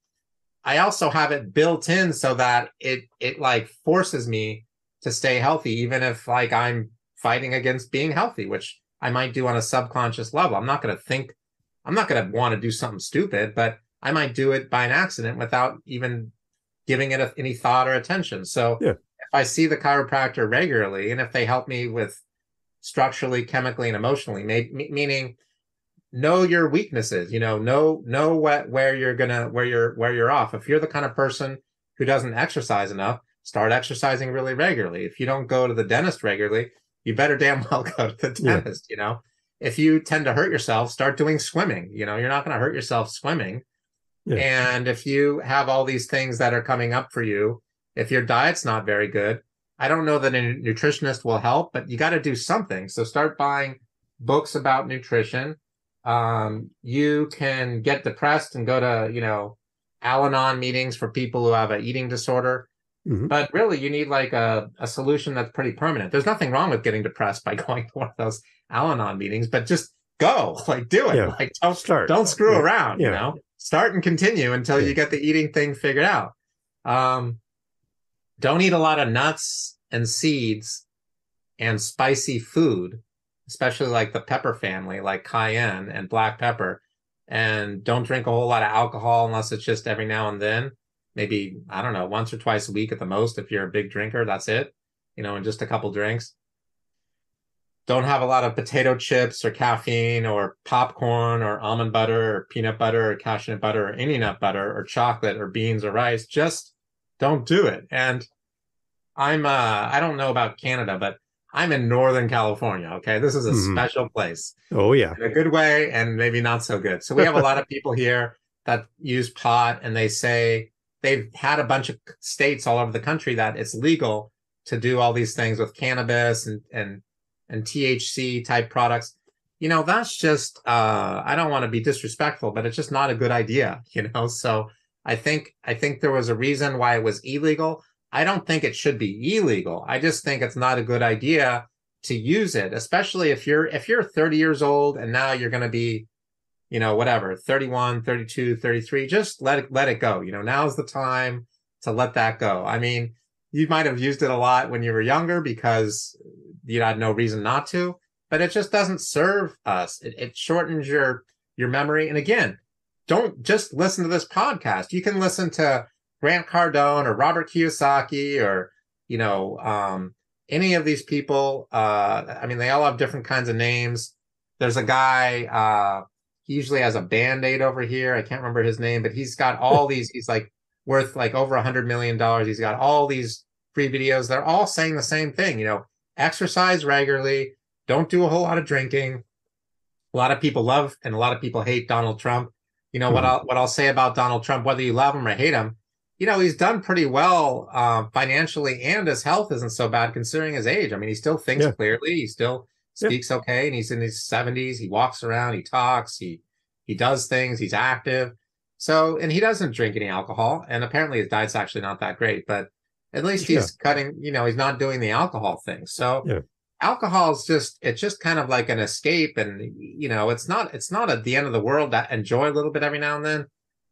I also have it built in so that it like forces me to stay healthy, even if like I'm fighting against being healthy, which I might do on a subconscious level. I'm not going to want to do something stupid, but I might do it by an accident without even giving it any thought or attention. So if I see the chiropractor regularly, and if they help me with structurally, chemically, and emotionally, meaning know your weaknesses, know where you're off. If you're the kind of person who doesn't exercise enough, start exercising really regularly. If you don't go to the dentist regularly, you better damn well go to the dentist. If you tend to hurt yourself, start doing swimming. You're not going to hurt yourself swimming. And if you have all these things that are coming up for you, if your diet's not very good, I don't know that a nutritionist will help, but you got to do something. So start buying books about nutrition. You can get depressed and go to, Al-Anon meetings for people who have an eating disorder. But really, you need like a solution that's pretty permanent. There's nothing wrong with getting depressed by going to one of those Al-Anon meetings, but just go, like do it. Like don't screw around, Start and continue until you get the eating thing figured out. Don't eat a lot of nuts and seeds and spicy food, especially like the pepper family, like cayenne and black pepper. And don't drink a whole lot of alcohol unless it's just every now and then. Maybe, I don't know, once or twice a week at the most. If you're a big drinker, that's it, and just a couple drinks. Don't have a lot of potato chips or caffeine or popcorn or almond butter or peanut butter or cashew nut butter or any nut butter or chocolate or beans or rice. Just don't do it. And I don't know about Canada, but I'm in Northern California. Okay. This is a special place. Oh yeah. In a good way and maybe not so good. So we have a lot of people here that use pot, and they say they've had a bunch of states all over the country that it's legal to do all these things with cannabis and THC type products. That's just, I don't want to be disrespectful, but it's just not a good idea, So I think there was a reason why it was illegal. I don't think it should be illegal. I just think it's not a good idea to use it, especially if you're 30 years old and now you're going to be whatever, 31, 32, 33, just let it go. Now's the time to let that go. I mean, you might have used it a lot when you were younger because you had no reason not to, but it just doesn't serve us. It shortens your memory. And again, don't just listen to this podcast. You can listen to Grant Cardone or Robert Kiyosaki or, any of these people. I mean, they all have different kinds of names. There's a guy, he usually has a Band-Aid over here. I can't remember his name, but he's got all these, he's like worth like over $100 million. He's got all these free videos. They're all saying the same thing, exercise regularly. Don't do a whole lot of drinking. A lot of people love and a lot of people hate Donald Trump. What I'll say about Donald Trump, whether you love him or hate him, he's done pretty well financially, and his health isn't so bad considering his age. I mean, he still thinks clearly. He still speaks okay, and he's in his 70s. He walks around, he talks, he does things, he's active. So, and he doesn't drink any alcohol, and apparently his diet's actually not that great, but at least he's cutting, he's not doing the alcohol thing. So alcohol is just kind of like an escape, and it's not at the end of the world. To enjoy a little bit every now and then.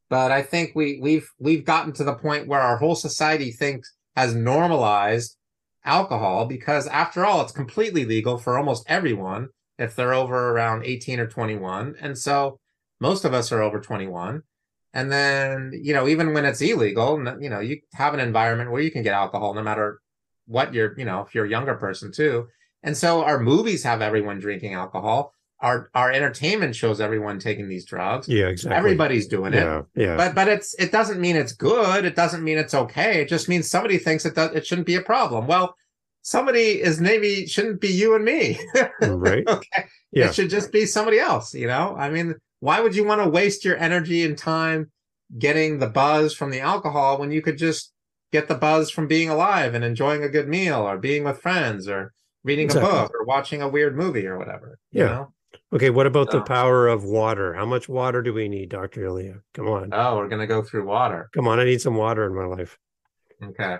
But I think we've gotten to the point where our whole society has normalized alcohol, because after all, it's completely legal for almost everyone if they're over around 18 or 21. And so most of us are over 21. And then, even when it's illegal, you have an environment where you can get alcohol no matter what if you're a younger person too. And so our movies have everyone drinking alcohol. Our entertainment shows everyone taking these drugs. Yeah, exactly. Everybody's doing it. Yeah. But it doesn't mean it's good. It doesn't mean it's okay. It just means somebody thinks it shouldn't be a problem. Well, somebody shouldn't be you and me. Right. Okay. Yeah. It should just be somebody else, I mean, why would you want to waste your energy and time getting the buzz from the alcohol when you could just get the buzz from being alive and enjoying a good meal or being with friends or reading a book or watching a weird movie or whatever? Okay, what about the power of water? How much water do we need, Dr. Ilya? Come on. Oh, we're going to go through water. Come on, I need some water in my life. Okay.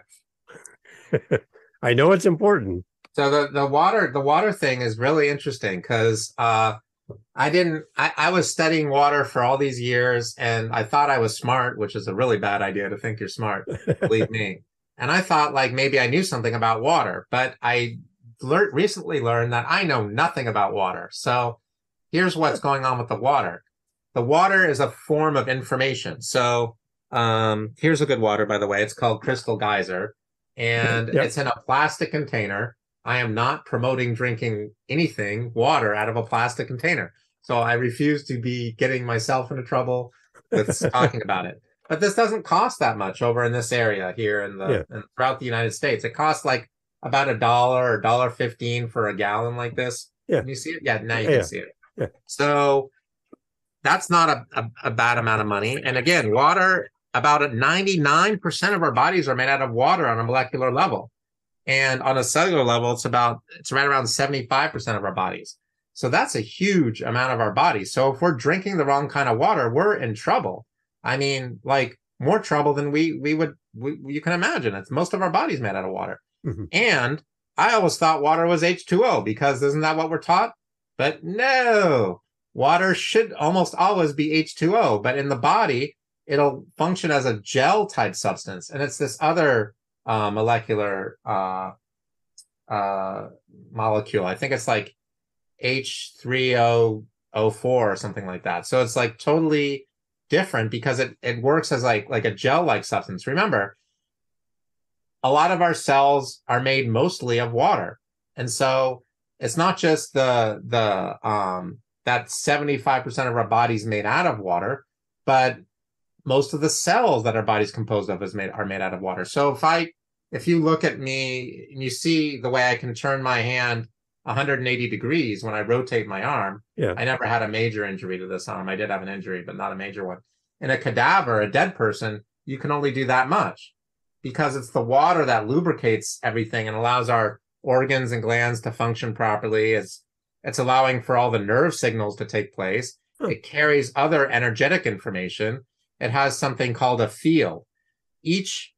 I know it's important. So the water thing is really interesting because I was studying water for all these years, and I thought I was smart, which is a really bad idea to think you're smart, believe me. And I thought like maybe I knew something about water, but I recently learned that I know nothing about water. So here's what's going on with the water. The water is a form of information. So here's a good water, by the way. It's called Crystal Geyser, and it's in a plastic container. I am not promoting drinking water out of a plastic container. So I refuse to be getting myself into trouble with talking about it. But this doesn't cost that much over in this area here and throughout the United States. It costs like about $1 or $1.15 for a gallon like this. Yeah. Can you see it? Yeah, now you can see it. Yeah. So that's not a bad amount of money. And again, water, about 99% of our bodies are made out of water on a molecular level. And on a cellular level, it's right around 75% of our bodies. So that's a huge amount of our bodies. So if we're drinking the wrong kind of water, we're in trouble. I mean, like more trouble than you can imagine. It's most of our bodies made out of water. Mm-hmm. And I always thought water was H2O because isn't that what we're taught? But no, water should almost always be H2O, but in the body, it'll function as a gel type substance. And it's this other molecular molecule. I think it's like H3O04 or something like that. So it's like totally different because it works as like a gel-like substance. Remember, a lot of our cells are made mostly of water. And so it's not just that 75% of our body's made out of water, but most of the cells that our body's composed of are made out of water. So if you look at me and you see the way I can turn my hand 180 degrees when I rotate my arm, I never had a major injury to this arm. I did have an injury, but not a major one. In a cadaver, a dead person, you can only do that much because it's the water that lubricates everything and allows our organs and glands to function properly. It's allowing for all the nerve signals to take place. It carries other energetic information. It has something called a field. Each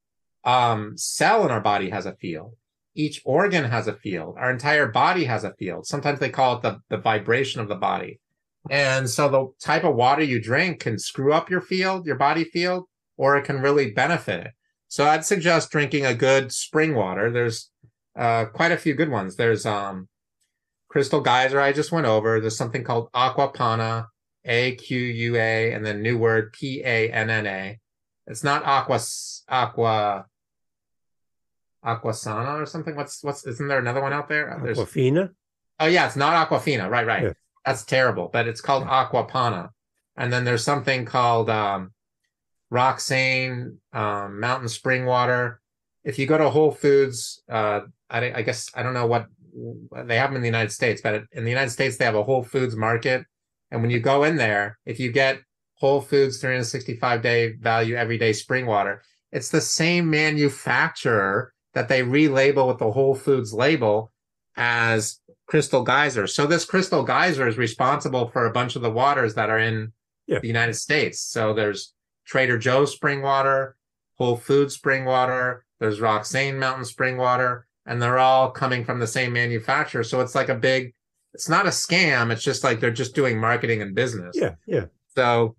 cell in our body has a field. Each organ has a field. Our entire body has a field. Sometimes they call it the vibration of the body. And so the type of water you drink can screw up your field, your body field, or it can really benefit it. So I'd suggest drinking a good spring water. There's quite a few good ones. There's Crystal Geyser I just went over. There's something called Aqua Panna, AQUA, and then new word PANNA. It's not Aquasana or something. What's isn't there another one out there? Aquafina? Oh yeah, it's not Aquafina. Right. Yeah. That's terrible, but it's called Aqua Panna. And then there's something called Roxane mountain spring water. If you go to Whole Foods, I guess I don't know what they have them in the United States, but in the United States they have a Whole Foods market. And when you go in there, if you get Whole Foods 365-day value everyday spring water, it's the same manufacturer that they relabel with the Whole Foods label as Crystal Geyser. So this Crystal Geyser is responsible for a bunch of the waters that are in the United States. So there's Trader Joe's spring water, Whole Foods spring water, there's Roxane mountain spring water, and they're all coming from the same manufacturer. So it's like it's not a scam. It's just like they're just doing marketing and business. Yeah. So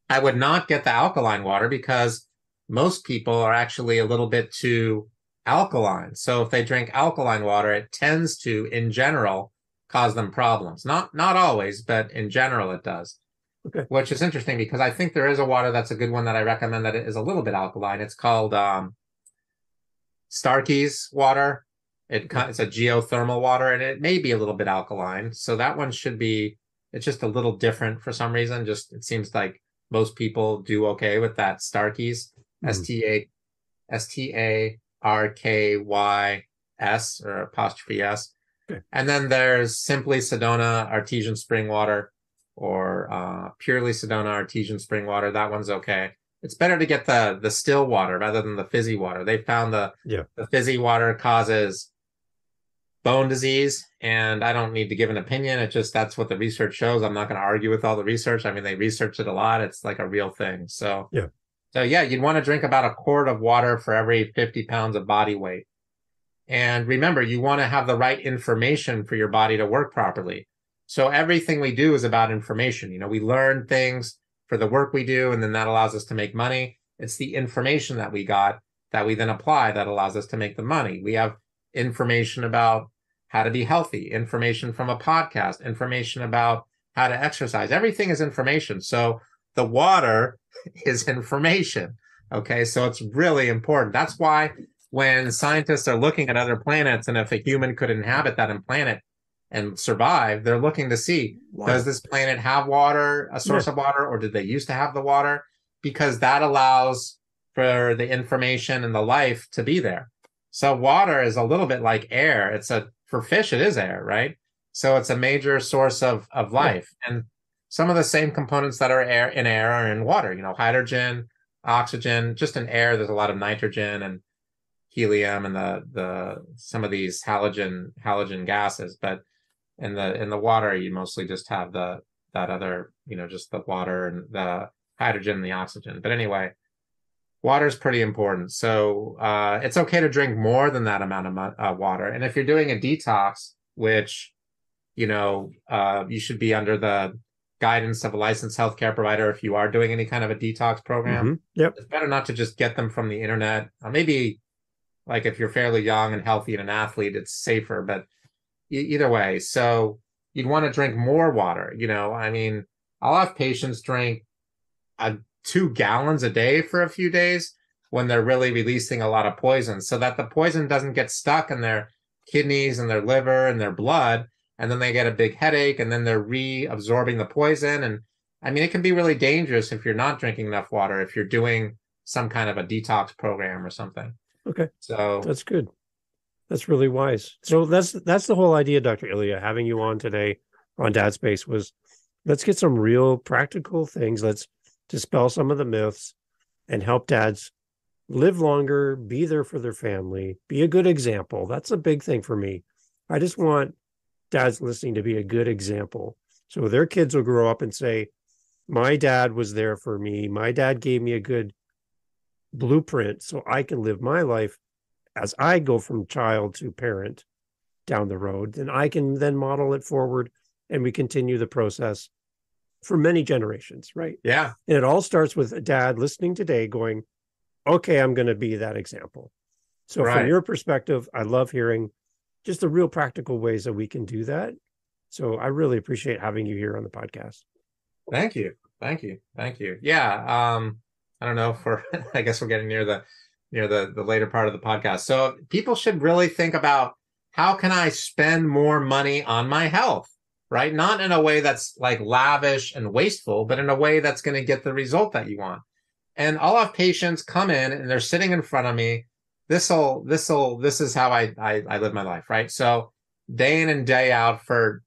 I would not get the alkaline water because most people are actually a little bit too alkaline. So if they drink alkaline water, it tends to, in general, cause them problems. Not always, but in general it does. Okay. Which is interesting because I think there is a water that's a good one that I recommend that it is a little bit alkaline. It's called Starkey's water. It's a geothermal water, and it may be a little bit alkaline. So that one should be, it's just a little different for some reason. Just it seems like most people do okay with that Starkey's. STARKYS or apostrophe S. Okay. And then there's Simply Sedona Artesian Spring Water or Purely Sedona Artesian Spring Water. That one's okay. It's better to get the still water rather than the fizzy water. They found the fizzy water causes bone disease, and I don't need to give an opinion. It just, that's what the research shows. I'm not going to argue with all the research. I mean, they researched it a lot. It's like a real thing. So you'd want to drink about a quart of water for every 50 pounds of body weight. And remember, you want to have the right information for your body to work properly. So everything we do is about information. You know, we learn things for the work we do, and then that allows us to make money. It's the information that we got that we then apply that allows us to make the money. We have information about how to be healthy, information from a podcast, information about how to exercise. Everything is information. So the water is information. Okay, so it's really important. That's why when scientists are looking at other planets, and if a human could inhabit that planet and survive, they're looking to see, does this planet have water, a source of water, or did they used to have the water? Because that allows for the information and the life to be there. So water is a little bit like air. For fish, it is air, right? So it's a major source of life. And some of the same components that are in air are in water, you know, hydrogen, oxygen. Just in air, there's a lot of nitrogen and helium and the some of these halogen gases. But in the water, you mostly just have that other, you know, just the water and the hydrogen and the oxygen. But anyway, water is pretty important. So it's okay to drink more than that amount of water. And if you're doing a detox, which, you know, you should be under the guidance of a licensed healthcare provider if you are doing any kind of a detox program. It's better not to just get them from the internet. Maybe like if you're fairly young and healthy and an athlete, it's safer, but either way. So you'd want to drink more water. You know, I mean, I'll have patients drink 2 gallons a day for a few days when they're really releasing a lot of poison, so that the poison doesn't get stuck in their kidneys and their liver and their blood, and then they get a big headache, and then they're reabsorbing the poison. And I mean, it can be really dangerous if you're not drinking enough water, if you're doing some kind of a detox program or something. Okay. So that's good. That's really wise. So that's the whole idea, Dr. Ilya, having you on today on Dad Space, was let's get some real practical things. Let's dispel some of the myths and help dads live longer, be there for their family, be a good example. That's a big thing for me. I just want dads listening to be a good example. So their kids will grow up and say, my dad was there for me. My dad gave me a good blueprint so I can live my life as I go from child to parent down the road. And I can then model it forward and we continue the process for many generations, right? Yeah. And it all starts with a dad listening today going, okay, I'm going to be that example. So from Right. your perspective, I love hearing just the real practical ways that we can do that. So I really appreciate having you here on the podcast. Thank you. Thank you. Thank you. Yeah. I don't know if we're, I guess we're getting near the later part of the podcast. So people should really think about, how can I spend more money on my health, right? Not in a way that's like lavish and wasteful, but in a way that's going to get the result that you want. And I'll have patients come in and they're sitting in front of me. This is how I live my life, right? So day in and day out for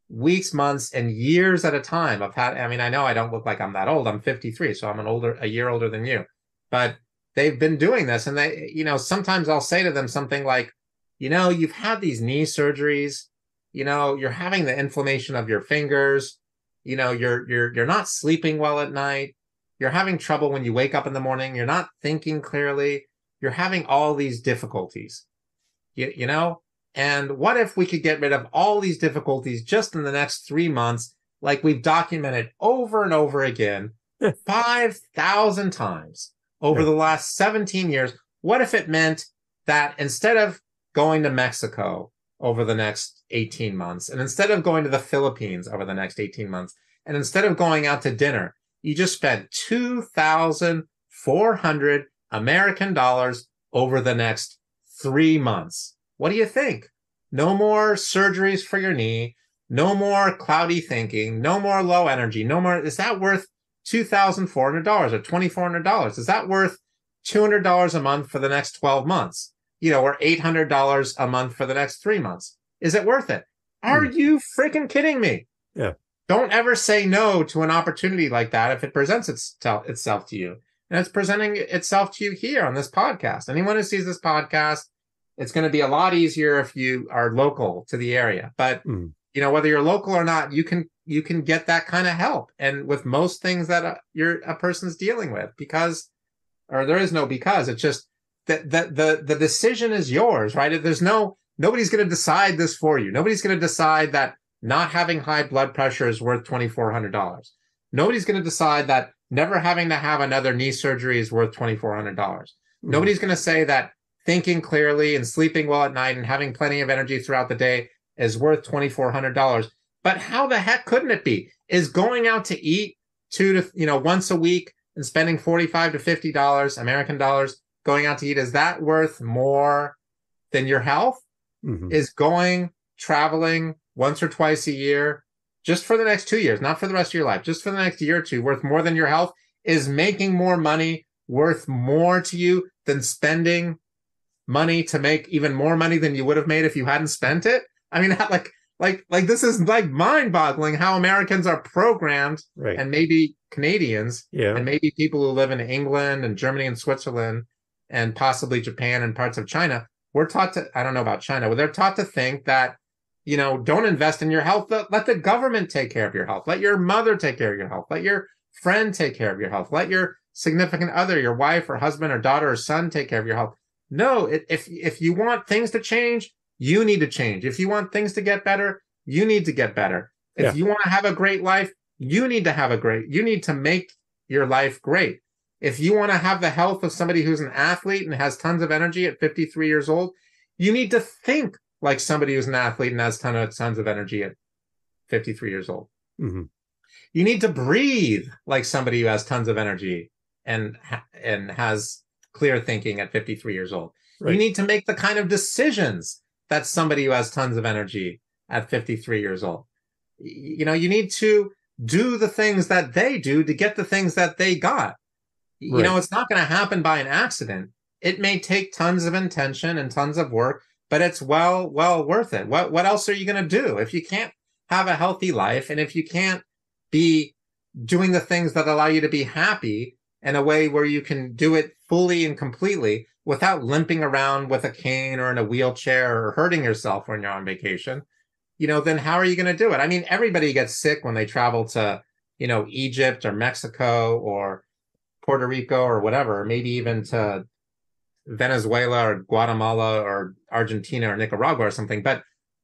weeks, months, and years at a time. I know I don't look like I'm that old. I'm 53, so I'm a year older than you. But they've been doing this, and sometimes I'll say to them something like, you've had these knee surgeries, you're having the inflammation of your fingers, you're not sleeping well at night, you're having trouble when you wake up in the morning, you're not thinking clearly, you're having all these difficulties, and what if we could get rid of all these difficulties just in the next 3 months, like we've documented over and over again, 5,000 times over the last 17 years? What if it meant that instead of going to Mexico over the next 18 months, and instead of going to the Philippines over the next 18 months, and instead of going out to dinner, you just spent 2,400 American dollars over the next 3 months? What do you think? No more surgeries for your knee, no more cloudy thinking, no more low energy, no more. Is that worth $2,400 or $2,400? Is that worth $200 a month for the next 12 months? Or $800 a month for the next 3 months? Is it worth it? Are you freaking kidding me? Yeah. Don't ever say no to an opportunity like that if it presents itself to you. And it's presenting itself to you here on this podcast. Anyone who sees this podcast, it's going to be a lot easier if you are local to the area. But, whether you're local or not, you can get that kind of help. And with most things that a person's dealing with, there is no because. It's just that the decision is yours, right? Nobody's going to decide this for you. Nobody's going to decide that not having high blood pressure is worth $2,400. Nobody's going to decide that never having to have another knee surgery is worth $2,400. Nobody's going to say that thinking clearly and sleeping well at night and having plenty of energy throughout the day is worth $2,400. But how the heck couldn't it be? Is going out to eat once a week and spending $45 to $50 American dollars going out to eat, is that worth more than your health? Is traveling once or twice a year, just for the next 2 years, not for the rest of your life, just for the next year or two, worth more than your health? Is making more money worth more to you than spending money to make even more money than you would have made if you hadn't spent it? I mean, like this is like mind-boggling how Americans are programmed, right? And maybe Canadians, and maybe people who live in England and Germany and Switzerland and possibly Japan and parts of China. We're taught to, I don't know about China, but they're taught to think that, don't invest in your health. Let the government take care of your health. Let your mother take care of your health. Let your friend take care of your health. Let your significant other, your wife or husband or daughter or son take care of your health. No, if you want things to change, you need to change. If you want things to get better, you need to get better. If you want to have a great life, you need to make your life great. If you want to have the health of somebody who's an athlete and has tons of energy at 53 years old, you need to think like somebody who's an athlete and has tons of energy at 53 years old. You need to breathe like somebody who has tons of energy and has clear thinking at 53 years old. Right. You need to make the kind of decisions that somebody who has tons of energy at 53 years old. You need to do the things that they do to get the things that they got. Right. It's not going to happen by an accident. It may take tons of intention and tons of work, but it's well worth it. What else are you going to do if you can't have a healthy life, and if you can't be doing the things that allow you to be happy in a way where you can do it fully and completely without limping around with a cane or in a wheelchair or hurting yourself when you're on vacation, then how are you going to do it? I mean, everybody gets sick when they travel to, Egypt or Mexico or Puerto Rico or whatever, maybe even to Venezuela or Guatemala or Argentina or Nicaragua or something. But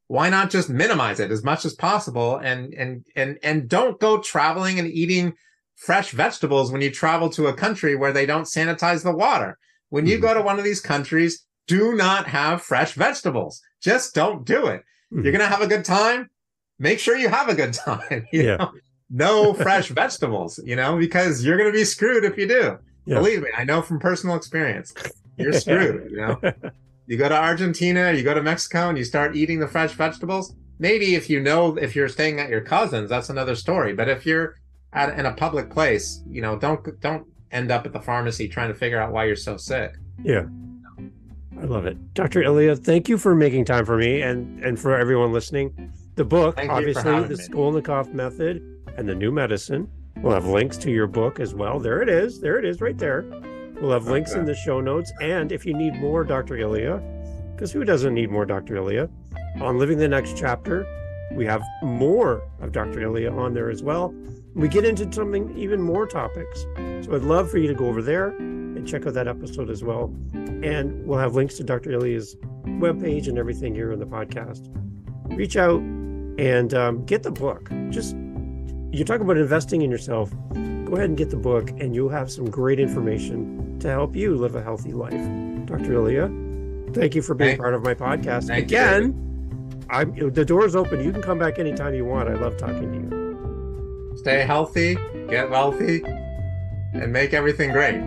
why not just minimize it as much as possible and don't go traveling and eating fresh vegetables when you travel to a country where they don't sanitize the water. When you go to one of these countries, do not have fresh vegetables. Just don't do it. You're going to have a good time. Make sure you have a good time. You know? No fresh vegetables, because you're going to be screwed if you do. Yeah. Believe me, I know from personal experience. You're screwed, You go to Argentina, you go to Mexico, and you start eating the fresh vegetables. Maybe if you're staying at your cousin's, that's another story. But if you're in a public place, don't end up at the pharmacy trying to figure out why you're so sick. Yeah. I love it. Dr. Ilya, thank you for making time for me and for everyone listening. The book, obviously, the Skolnikoff Method and the New Medicine. We'll have links to your book as well. There it is. There it is right there. We'll have links in the show notes. And if you need more Dr. Ilya, because who doesn't need more Dr. Ilya? On Living the Next Chapter, we have more of Dr. Ilya on there as well. We get into something even more topics. So I'd love for you to go over there and check out that episode as well. And we'll have links to Dr. Ilya's webpage and everything here in the podcast. Reach out and get the book. You talk about investing in yourself. Go ahead and get the book, and you'll have some great information to help you live a healthy life. Dr. Ilya, thank you for being part of my podcast. Again, the door's open. You can come back anytime you want. I love talking to you. Stay healthy, get wealthy, and make everything great.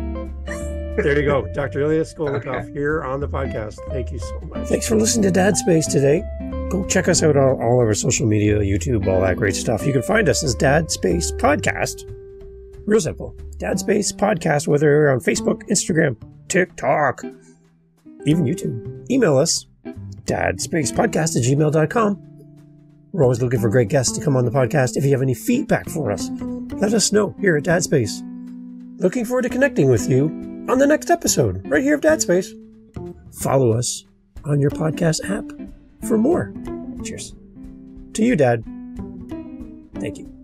There you go. Dr. Ilya Skolnikoff here on the podcast. Thank you so much. Thanks for listening to Dad Space today. Go check us out on all of our social media, YouTube, all that great stuff. You can find us as Dad Space Podcast. Real simple. Dad Space Podcast, whether you're on Facebook, Instagram, TikTok, even YouTube. Email us, dadspacepodcast@gmail.com. We're always looking for great guests to come on the podcast. If you have any feedback for us, let us know here at Dad Space. Looking forward to connecting with you on the next episode, right here of Dad Space. Follow us on your podcast app for more. Cheers. To you, Dad. Thank you.